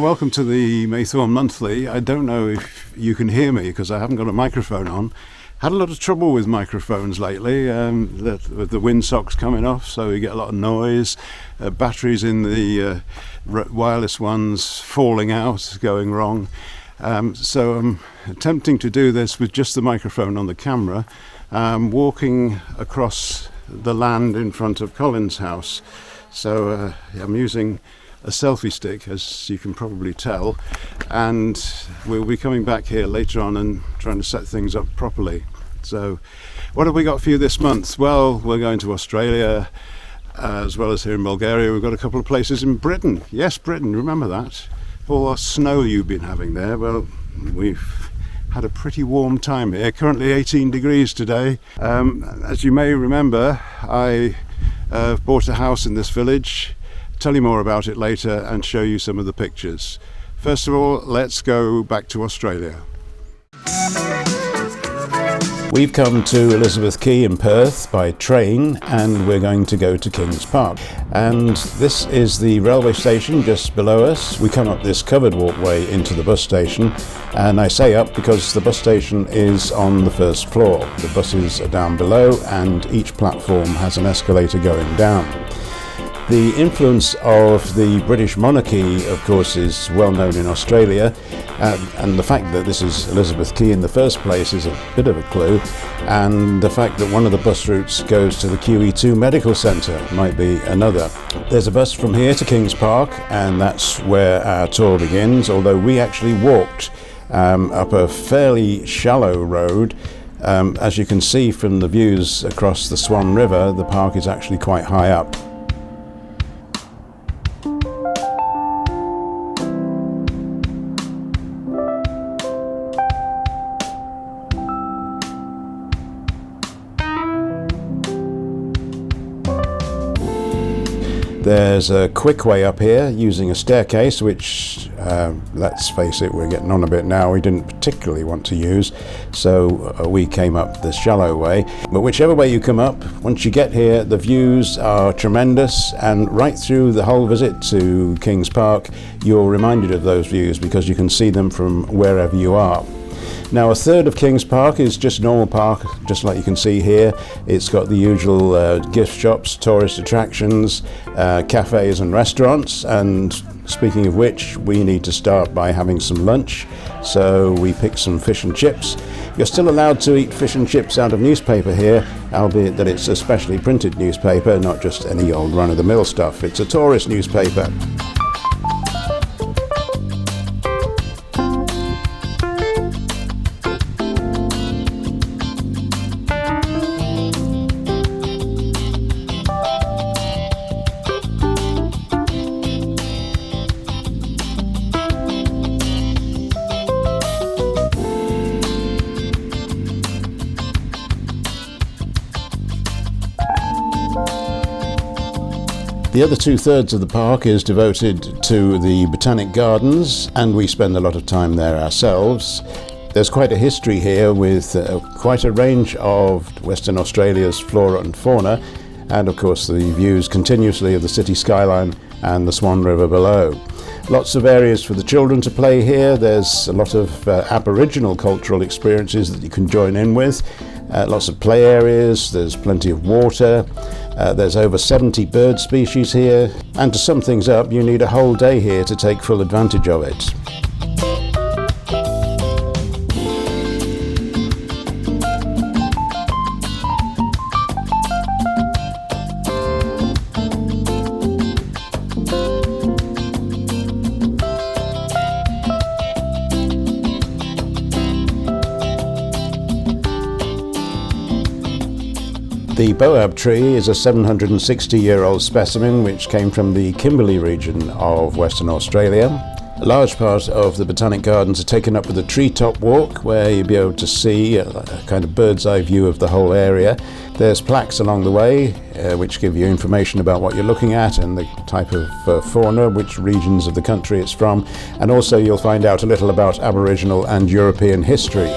Welcome to the Maythorn Monthly. I don't know if you can hear me because I haven't got a microphone on. Had a lot of trouble with microphones lately, with the windsock's coming off, so you get a lot of noise. Batteries in the wireless ones falling out, going wrong. So I'm attempting to do this with just the microphone on the camera. I'm walking across the land in front of Colin's house. So I'm using a selfie stick, as you can probably tell, and we'll be coming back here later on and trying to set things up properly. So what have we got for you this month? Well, we're going to Australia, as well as here in Bulgaria. We've got a couple of places in Britain. Yes, Britain, remember that? All our snow you've been having there. Well, we've had a pretty warm time here, currently 18 degrees today. As you may remember, I bought a house in this village. Tell you more about it later and show you some of the pictures. First of all, let's go back to Australia. We've come to Elizabeth Quay in Perth by train, and we're going to go to Kings Park. And this is the railway station just below us. We come up this covered walkway into the bus station, and I say up because the bus station is on the first floor. The buses are down below, and each platform has an escalator going down. The influence of the British monarchy, of course, is well known in Australia, and the fact that this is Elizabeth Quay in the first place is a bit of a clue, and the fact that one of the bus routes goes to the QE2 Medical Centre might be another. There's a bus from here to Kings Park, and that's where our tour begins, although we actually walked up a fairly shallow road. As you can see from the views across the Swan River, the park is actually quite high up. There's a quick way up here using a staircase, which, let's face it, we're getting on a bit now, we didn't particularly want to use, so we came up the shallow way. But whichever way you come up, once you get here, the views are tremendous, and right through the whole visit to Kings Park, you're reminded of those views because you can see them from wherever you are. Now, a third of Kings Park is just normal park, just like you can see here. It's got the usual gift shops, tourist attractions, cafes and restaurants, and speaking of which, we need to start by having some lunch. So we picked some fish and chips. You're still allowed to eat fish and chips out of newspaper here, albeit that it's a specially printed newspaper, not just any old run-of-the-mill stuff. It's a tourist newspaper. The other 2/3 of the park is devoted to the Botanic Gardens, and we spend a lot of time there ourselves. There's quite a history here with quite a range of Western Australia's flora and fauna, and of course the views continuously of the city skyline and the Swan River below. Lots of areas for the children to play here. There's a lot of Aboriginal cultural experiences that you can join in with. Lots of play areas, there's plenty of water, there's over 70 bird species here, and to sum things up, you need a whole day here to take full advantage of it. The boab tree is a 760-year-old specimen which came from the Kimberley region of Western Australia. A large part of the Botanic Gardens are taken up with a treetop walk where you'll be able to see a kind of bird's eye view of the whole area. There's plaques along the way which give you information about what you're looking at and the type of fauna, which regions of the country it's from, and also you'll find out a little about Aboriginal and European history.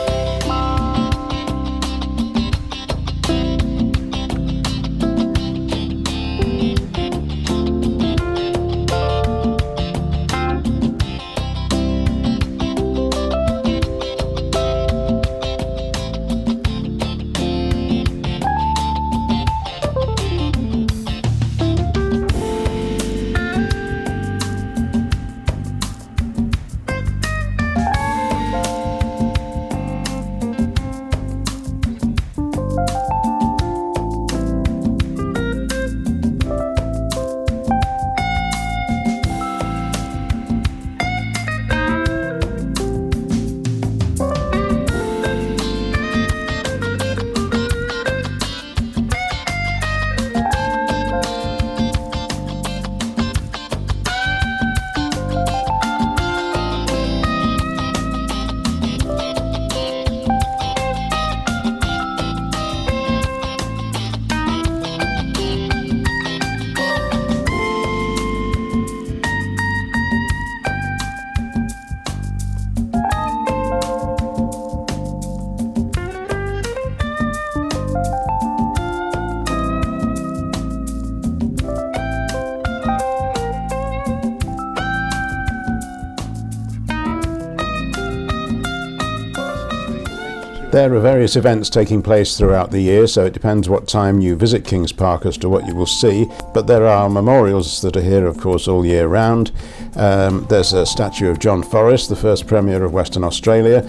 There are various events taking place throughout the year, so it depends what time you visit Kings Park as to what you will see. But there are memorials that are here, of course, all year round. There's a statue of John Forrest, the first Premier of Western Australia,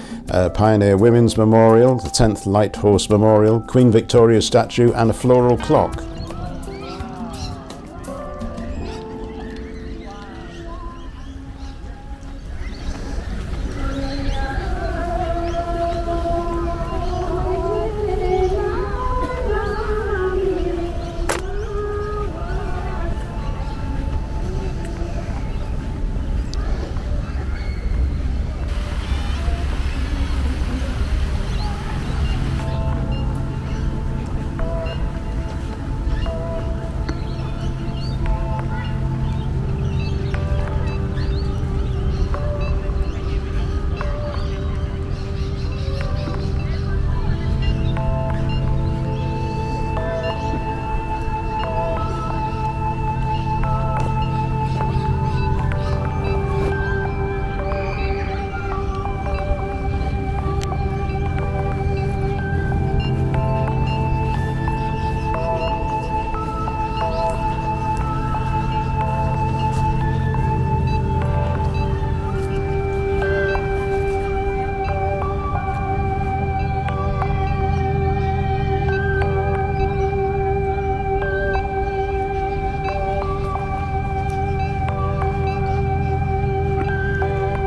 Pioneer Women's Memorial, the 10th Light Horse Memorial, Queen Victoria's statue, and a floral clock.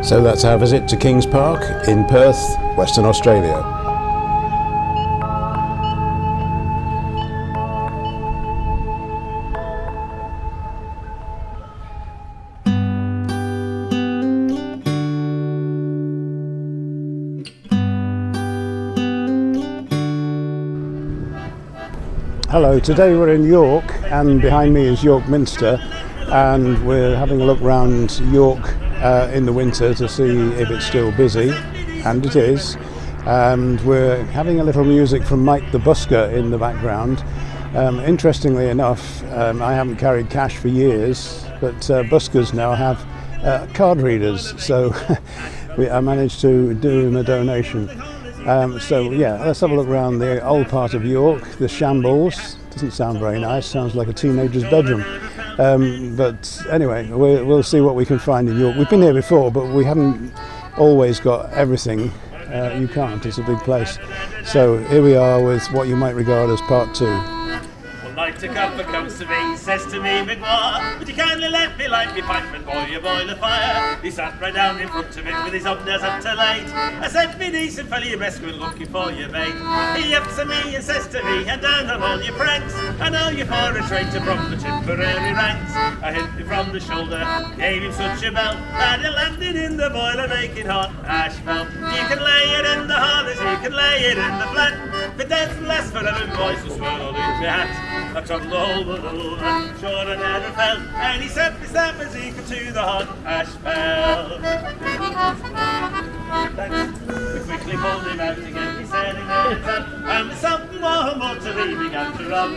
So that's our visit to Kings Park in Perth, Western Australia. Hello, today we're in York and behind me is York Minster, and we're having a look round York in the winter to see if it's still busy, and it is. And we're having a little music from Mike the Busker in the background. Interestingly enough, I haven't carried cash for years, but buskers now have card readers, so I managed to do him a donation. So yeah, let's have a look around the old part of York, the Shambles. Doesn't sound very nice, sounds like a teenager's bedroom. But anyway, we'll see what we can find in York. We've been here before, but we haven't always got everything. You can't, it's a big place. So here we are with what you might regard as part two. One night a copper comes to me, says to me, "McMahon, would you kindly let me light me pipe and boil your boiler fire?" He sat right down in front of it with his uppers up to late. I said, "Me decent fellow, you best go looking for your mate." He ups to me and says to me, "And down on all your pranks, I know you for a traitor from the Tipperary ranks." I hit him from the shoulder, gave him such a belt, and it landed in the boiler making hot asphalt. You can lay it in the hollers, you can lay it in the flat, but there's less for them boys to swirl in your hat. I took the whole balloon, I'm sure I never felt any surface that was equal to the hot asphalt. We quickly pulled him out again, he said he needed help, and with something warm water he began to rub.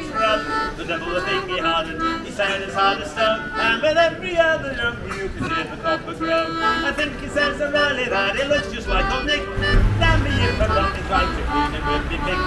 The devil was thinking he hardened, he said it's hard as stone, and with every other jump you could hear the copper grow. I think he says to Riley that he looks just like old Nick. Damn me if I'm not inclined to clean him with me pick.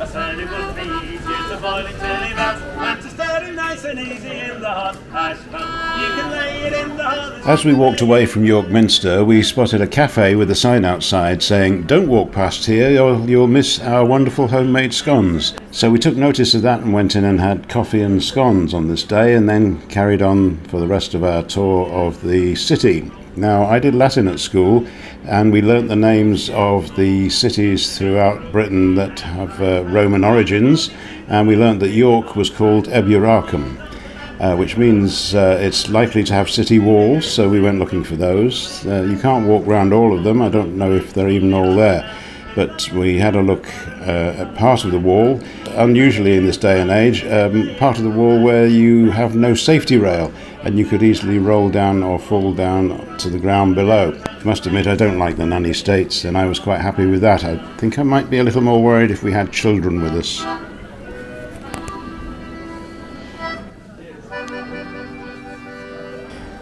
I said it would be easier to boil him till he melts, and to stir him nice and easy in the hot asphalt. You can lay it in the hot. As we walked away from York Minster, we spotted a cafe with a sign outside saying, "Don't walk past here, or you'll miss our wonderful homemade scones." So we took notice of that and went in and had coffee and scones on this day, and then carried on for the rest of our tour of the city. Now, I did Latin at school, and we learnt the names of the cities throughout Britain that have Roman origins, and we learnt that York was called Eburacum, which means it's likely to have city walls, so we went looking for those. You can't walk around all of them, I don't know if they're even all there, but we had a look at part of the wall, unusually in this day and age, part of the wall where you have no safety rail, and you could easily roll down or fall down to the ground below. I must admit I don't like the nanny states, and I was quite happy with that. I think I might be a little more worried if we had children with us.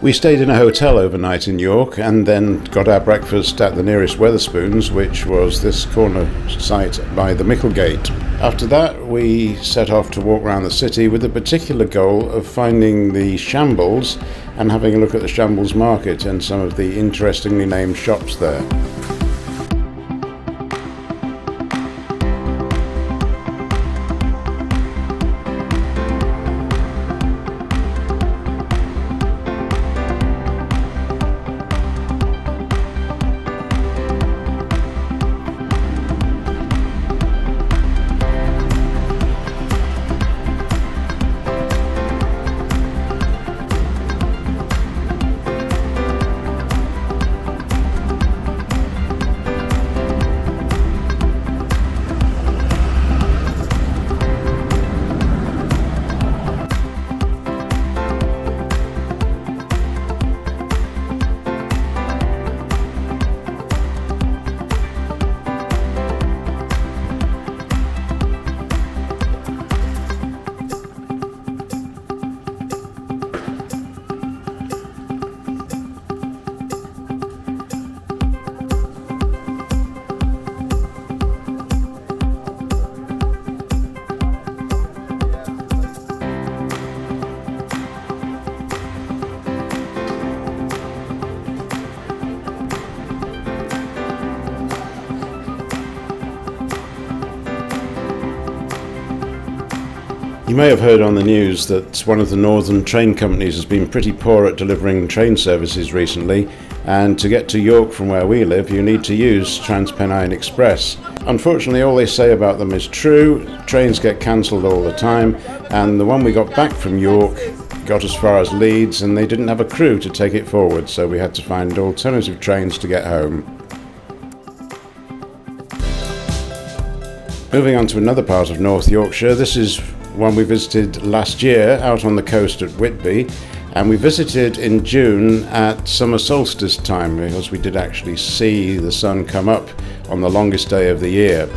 We stayed in a hotel overnight in York and then got our breakfast at the nearest Wetherspoons, which was this corner site by the Micklegate. After that, we set off to walk around the city with the particular goal of finding the Shambles and having a look at the Shambles Market and some of the interestingly named shops there. You may have heard on the news that one of the northern train companies has been pretty poor at delivering train services recently, and to get to York from where we live you need to use TransPennine Express. Unfortunately, all they say about them is true. Trains get cancelled all the time, and the one we got back from York got as far as Leeds and they didn't have a crew to take it forward, so we had to find alternative trains to get home. Moving on to another part of North Yorkshire, this is one we visited last year out on the coast at Whitby, and we visited in June at summer solstice time because we did actually see the sun come up on the longest day of the year.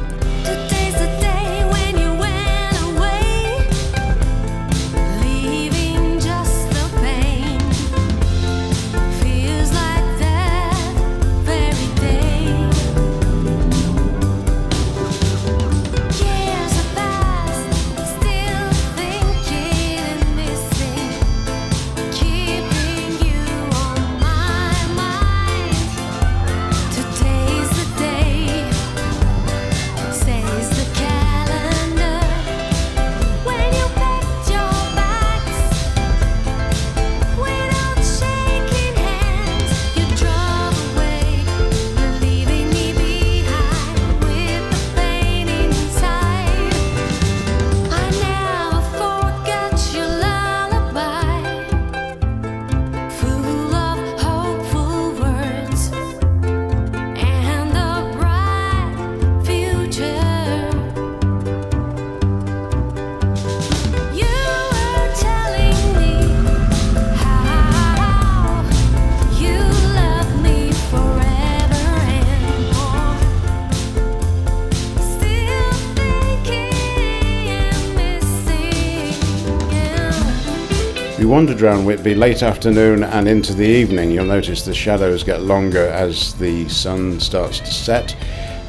We wandered around Whitby late afternoon and into the evening. You'll notice the shadows get longer as the sun starts to set,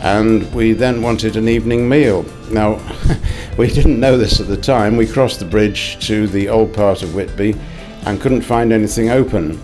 and we then wanted an evening meal. Now, we didn't know this at the time. We crossed the bridge to the old part of Whitby and couldn't find anything open.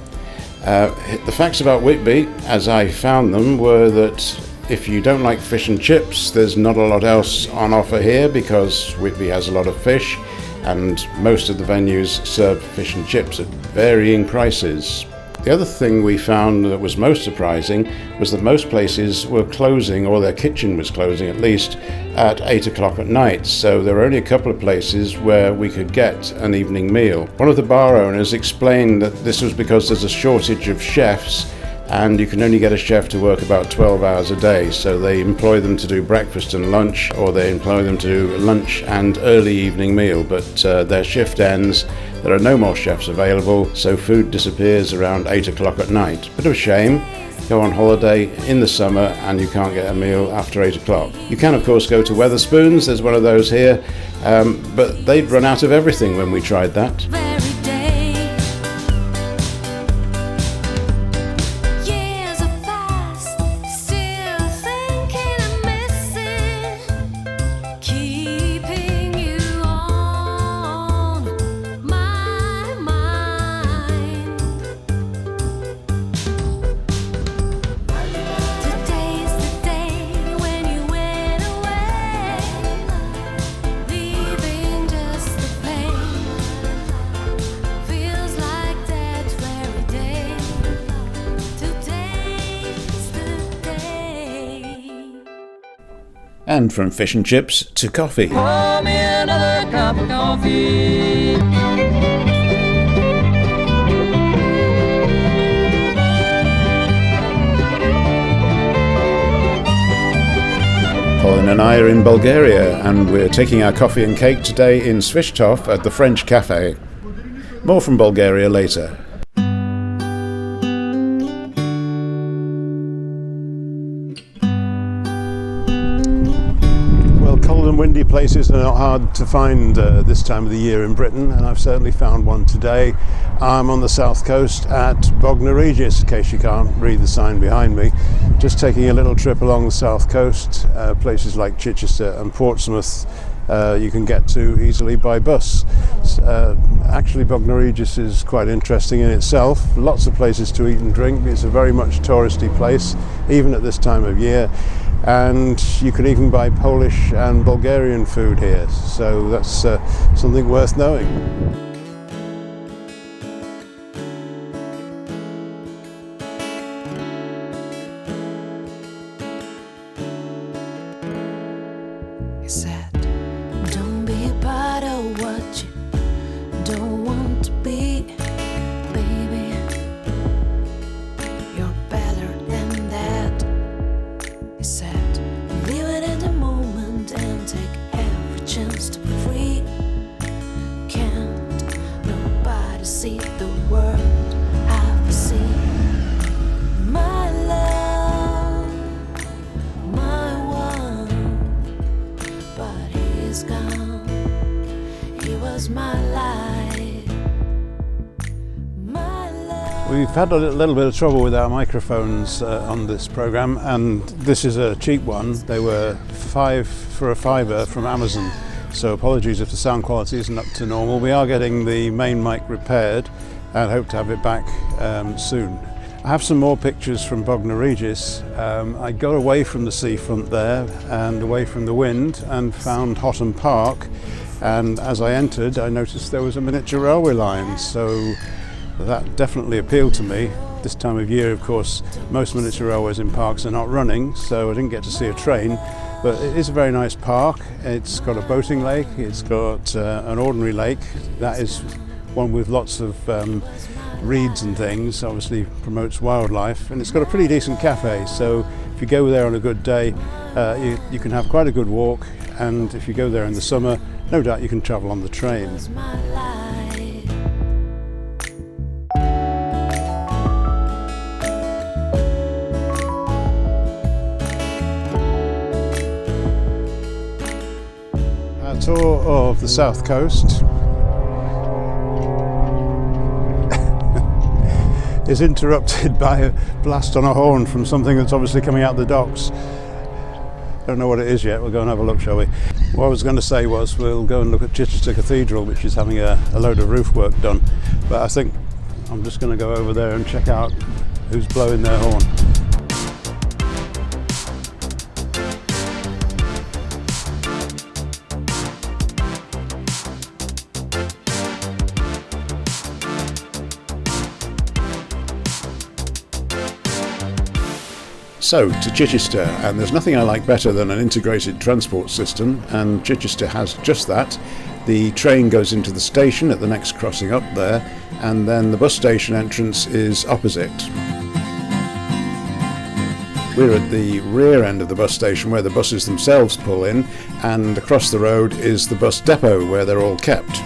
The facts about Whitby, as I found them, were that if you don't like fish and chips, there's not a lot else on offer here because Whitby has a lot of fish, and most of the venues serve fish and chips at varying prices. The other thing we found that was most surprising was that most places were closing, or their kitchen was closing at least, at 8 o'clock at night, so there were only a couple of places where we could get an evening meal. One of the bar owners explained that this was because there's a shortage of chefs and you can only get a chef to work about 12 hours a day, so they employ them to do breakfast and lunch, or they employ them to do lunch and early evening meal, but their shift ends, there are no more chefs available, so food disappears around 8 o'clock at night. Bit of a shame. Go on holiday in the summer and you can't get a meal after 8 o'clock. You can of course go to Wetherspoons, there's one of those here, but they'd run out of everything when we tried that. And from fish and chips to coffee. Pour me another cup of coffee. Colin and I are in Bulgaria, and we're taking our coffee and cake today in Svistov at the French Cafe. More from Bulgaria later. Well, cold and windy places are not hard to find this time of the year in Britain, and I've certainly found one today. I'm on the south coast at Bognor Regis, in case you can't read the sign behind me. Just taking a little trip along the south coast, places like Chichester and Portsmouth you can get to easily by bus. Actually, Bognor Regis is quite interesting in itself. Lots of places to eat and drink. It's a very much touristy place, even at this time of year. And you can even buy Polish and Bulgarian food here. So that's something worth knowing. He said, don't be a part of what you don't want to be, baby. You're better than that. He said, live it in the moment and take every chance to be free. Can't nobody see the world I've seen. My love, my one, but he's gone. He was my light, my love. We've had a little bit of trouble with our microphones on this programme, and this is a cheap one. They were £5 for a fiver from Amazon, so apologies if the sound quality isn't up to normal. We are getting the main mic repaired and hope to have it back soon. I have some more pictures from Bognor Regis. I got away from the seafront there and away from the wind and found Hotham Park, and as I entered I noticed there was a miniature railway line, so that definitely appealed to me. This time of year, of course, most miniature railways in parks are not running, so I didn't get to see a train, but it is a very nice park. It's got a boating lake, it's got an ordinary lake, that is one with lots of reeds and things, obviously promotes wildlife, and it's got a pretty decent cafe, so if you go there on a good day you can have quite a good walk, and if you go there in the summer, no doubt you can travel on the train. Was my light. Our tour of the south coast is interrupted by a blast on a horn from something that's obviously coming out the docks. Don't know what it is yet. We'll go and have a look, shall we? What I was going to say was we'll go and look at Chichester Cathedral, which is having a load of roof work done, but I think I'm just going to go over there and check out who's blowing their horn. So, to Chichester, and there's nothing I like better than an integrated transport system, and Chichester has just that. The train goes into the station at the next crossing up there, and then the bus station entrance is opposite. We're at the rear end of the bus station where the buses themselves pull in, and across the road is the bus depot where they're all kept.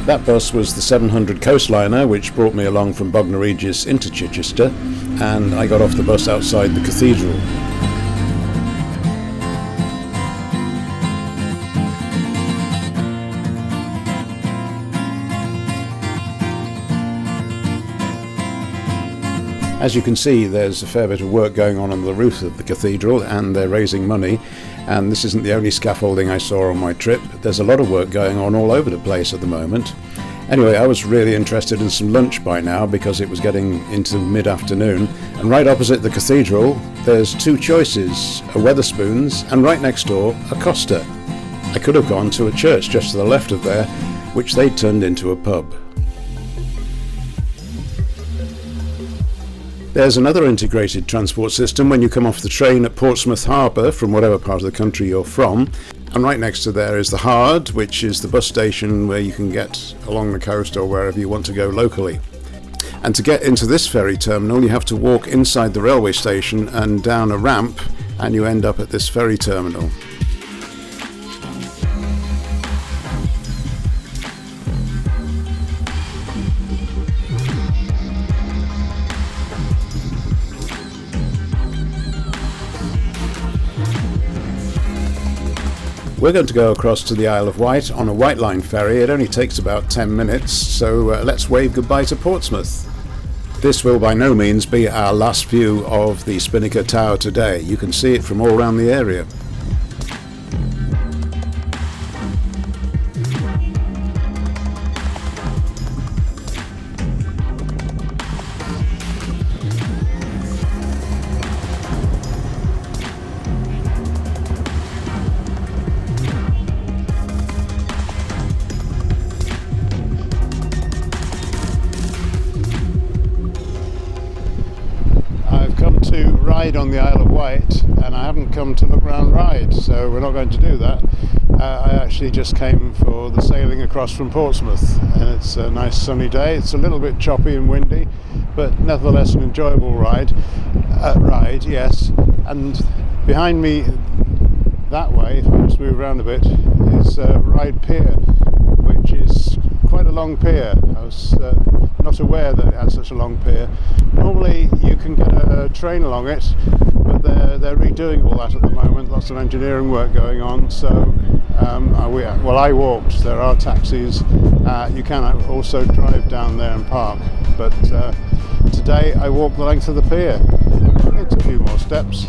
That bus was the 700 coastliner, which brought me along from Bognor Regis into Chichester, and I got off the bus outside the cathedral. As you can see, there's a fair bit of work going on the roof of the cathedral, and they're raising money, and this isn't the only scaffolding I saw on my trip. There's a lot of work going on all over the place at the moment. Anyway, I was really interested in some lunch by now because it was getting into mid-afternoon, and right opposite the cathedral there's two choices, a Wetherspoons and right next door a Costa. I could have gone to a church just to the left of there, which they'd turned into a pub. There's another integrated transport system when you come off the train at Portsmouth Harbour from whatever part of the country you're from. And right next to there is the Hard, which is the bus station where you can get along the coast or wherever you want to go locally. And to get into this ferry terminal, you have to walk inside the railway station and down a ramp, and you end up at this ferry terminal. We're going to go across to the Isle of Wight on a White Line ferry. It only takes about 10 minutes, so let's wave goodbye to Portsmouth. This will by no means be our last view of the Spinnaker Tower today. You can see it from all around the area. On the Isle of Wight, and I haven't come to look round Ryde, so we're not going to do that. I actually just came for the sailing across from Portsmouth, and it's a nice sunny day. It's a little bit choppy and windy, but nevertheless an enjoyable ride, yes. And behind me that way, if I just move around a bit, is Ryde Pier, which is quite a long pier. I was not aware that it had such a long pier. Normally you can get a train along it, but they're redoing all that at the moment. Lots of engineering work going on, so I walked. There are taxis. You can also drive down there and park, but today I walked the length of the pier. It's a few more steps.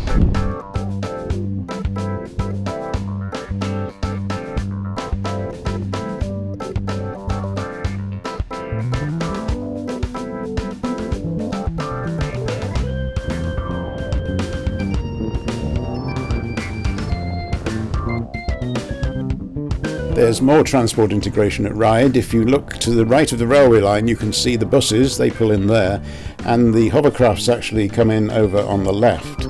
There's more transport integration at Ryde. If you look to the right of the railway line, you can see the buses, they pull in there, and the hovercrafts actually come in over on the left.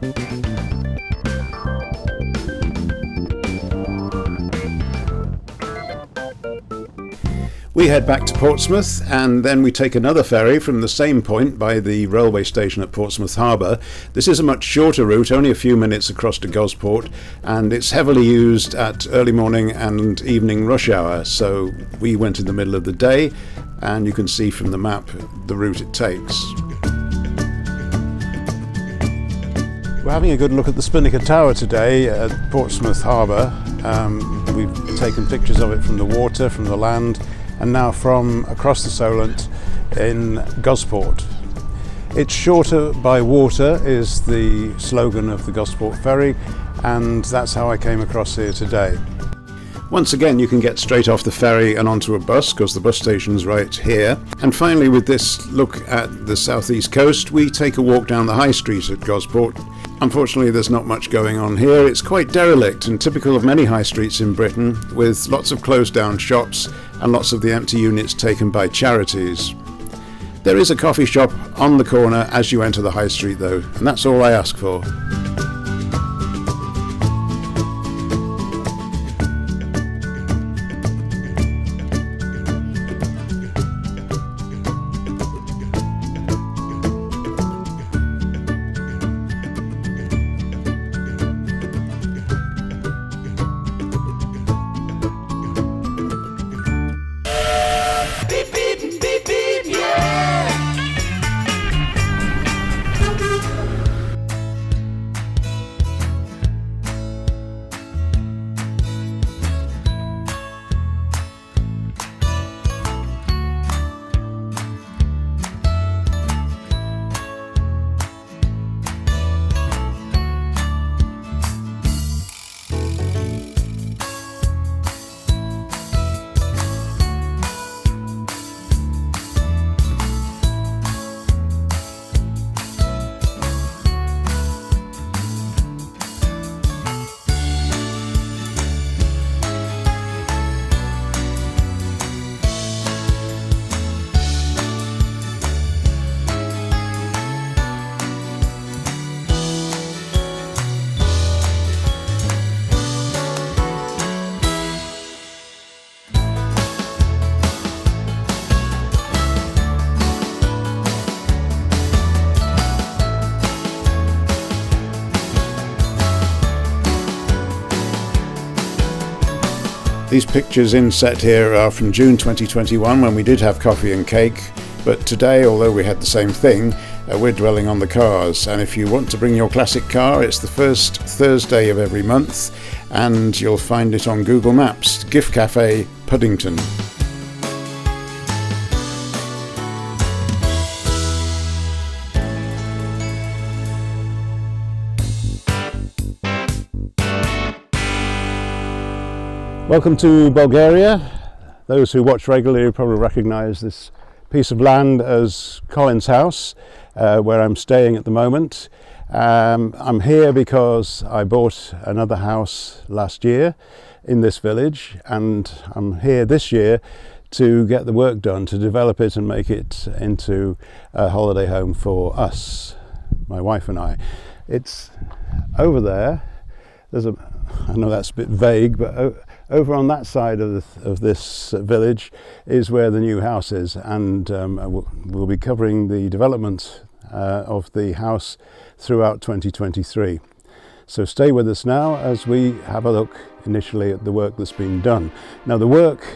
We head back to Portsmouth, and then we take another ferry from the same point by the railway station at Portsmouth Harbour. This is a much shorter route, only a few minutes across to Gosport, and it's heavily used at early morning and evening rush hour, so we went in the middle of the day, and you can see from the map the route it takes. We're having a good look at the Spinnaker Tower today at Portsmouth Harbour. We've taken pictures of it from the water, from the land, and now from across the Solent in Gosport. It's shorter by water is the slogan of the Gosport ferry, and that's how I came across here today. Once again, you can get straight off the ferry and onto a bus because the bus station's right here. And finally, with this look at the southeast coast, we take a walk down the high street at Gosport. Unfortunately, there's not much going on here. It's quite derelict and typical of many high streets in Britain, with lots of closed down shops and lots of the empty units taken by charities. There is a coffee shop on the corner as you enter the high street though, and that's all I ask for. These pictures inset here are from June 2021 when we did have coffee and cake, but today, although we had the same thing, we're dwelling on the cars. And if you want to bring your classic car, it's the first Thursday of every month, and you'll find it on Google Maps, Gift Cafe Puddington. Welcome to Bulgaria. Those who watch regularly probably recognise this piece of land as Colin's house, where I'm staying at the moment. I'm here because I bought another house last year in this village, and I'm here this year to get the work done, to develop it and make it into a holiday home for us, my wife and I. It's over there. I know that's a bit vague, but over on that side of this village is where the new house is, and we'll be covering the development of the house throughout 2023. So stay with us now as we have a look initially at the work that's been done. Now the work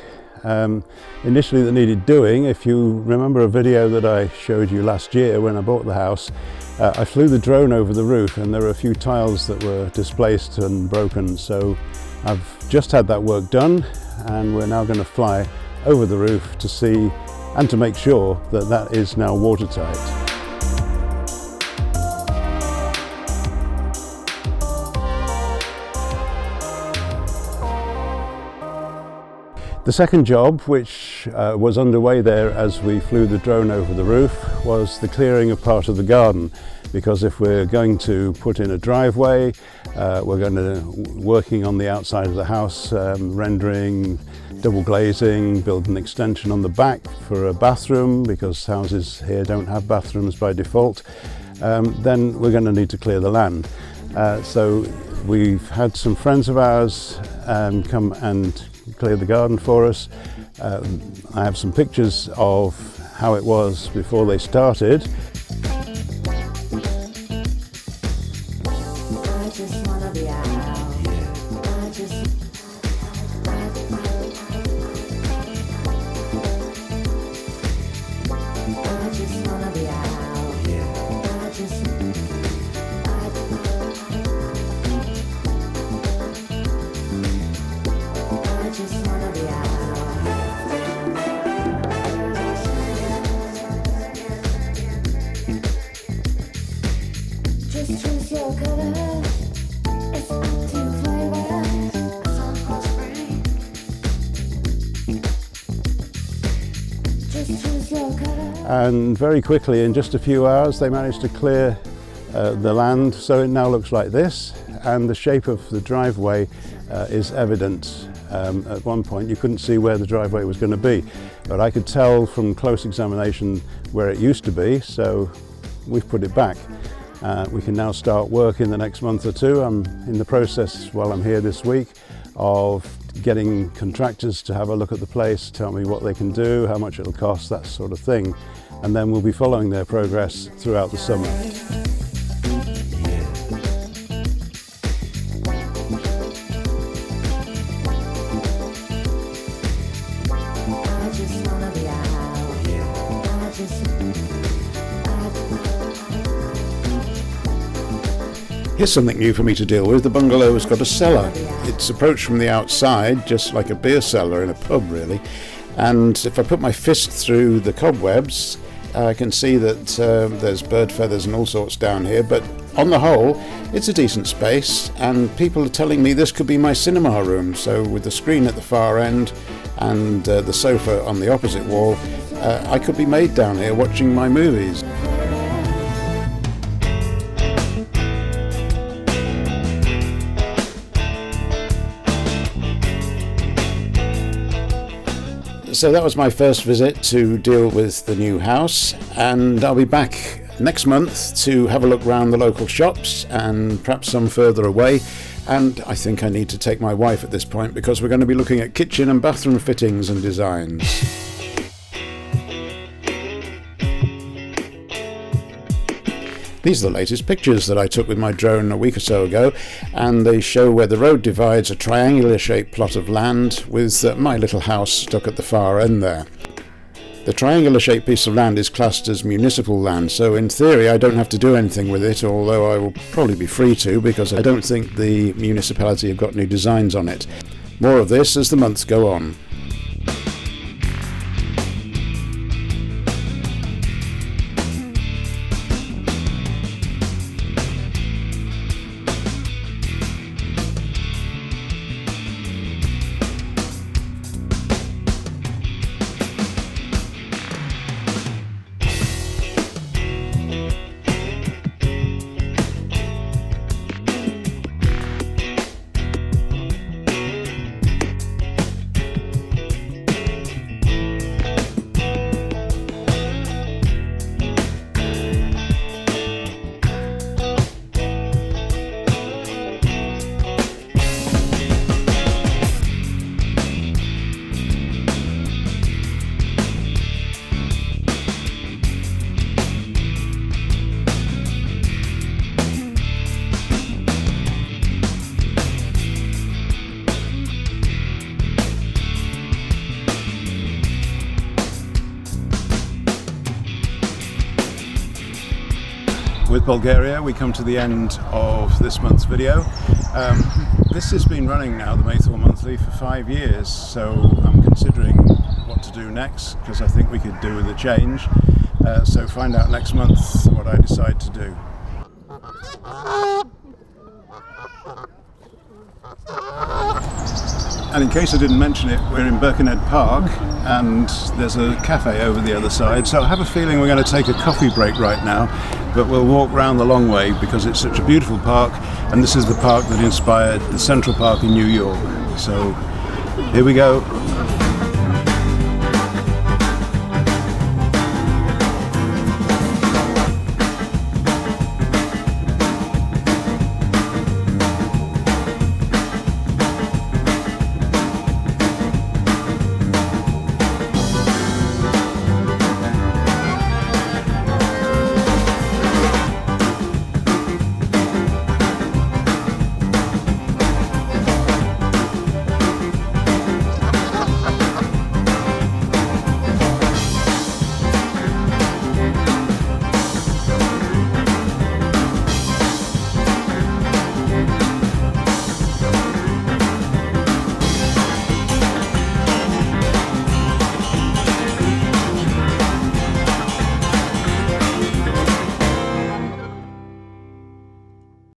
initially that needed doing, if you remember a video that I showed you last year when I bought the house, I flew the drone over the roof and there were a few tiles that were displaced and broken, so I've just had that work done and we're now going to fly over the roof to see and to make sure that that is now watertight. The second job, which was underway there as we flew the drone over the roof, was the clearing of part of the garden, because if we're going to put in a driveway, we're going to working on the outside of the house, rendering, double glazing, build an extension on the back for a bathroom, because houses here don't have bathrooms by default, then we're going to need to clear the land. So we've had some friends of ours come and clear the garden for us. I have some pictures of how it was before they started. And very quickly, in just a few hours, they managed to clear the land, so it now looks like this, and the shape of the driveway is evident. At one point you couldn't see where the driveway was going to be, but I could tell from close examination where it used to be, so we've put it back. We can now start work in the next month or two. I'm in the process, while I'm here this week, of getting contractors to have a look at the place, tell me what they can do, how much it'll cost, that sort of thing. And then we'll be following their progress throughout the summer. Here's something new for me to deal with. The bungalow has got a cellar. It's approached from the outside, just like a beer cellar in a pub really. And if I put my fist through the cobwebs, I can see that there's bird feathers and all sorts down here, but on the whole it's a decent space, and people are telling me this could be my cinema room. So with the screen at the far end and the sofa on the opposite wall, I could be made down here watching my movies. So that was my first visit to deal with the new house, and I'll be back next month to have a look around the local shops and perhaps some further away. And I think I need to take my wife at this point, because we're going to be looking at kitchen and bathroom fittings and designs. These are the latest pictures that I took with my drone a week or so ago, and they show where the road divides a triangular shaped plot of land with my little house stuck at the far end there. The triangular shaped piece of land is classed as municipal land, so in theory I don't have to do anything with it, although I will probably be free to because I don't think the municipality have got new designs on it. More of this as the months go on. With Bulgaria, we come to the end of this month's video. This has been running now, the Maythorn Monthly, for 5 years, so I'm considering what to do next, because I think we could do with a change. So find out next month what I decide to do. And in case I didn't mention it, we're in Birkenhead Park and there's a cafe over the other side, so I have a feeling we're going to take a coffee break right now, but we'll walk round the long way because it's such a beautiful park, and this is the park that inspired the Central Park in New York. So here we go.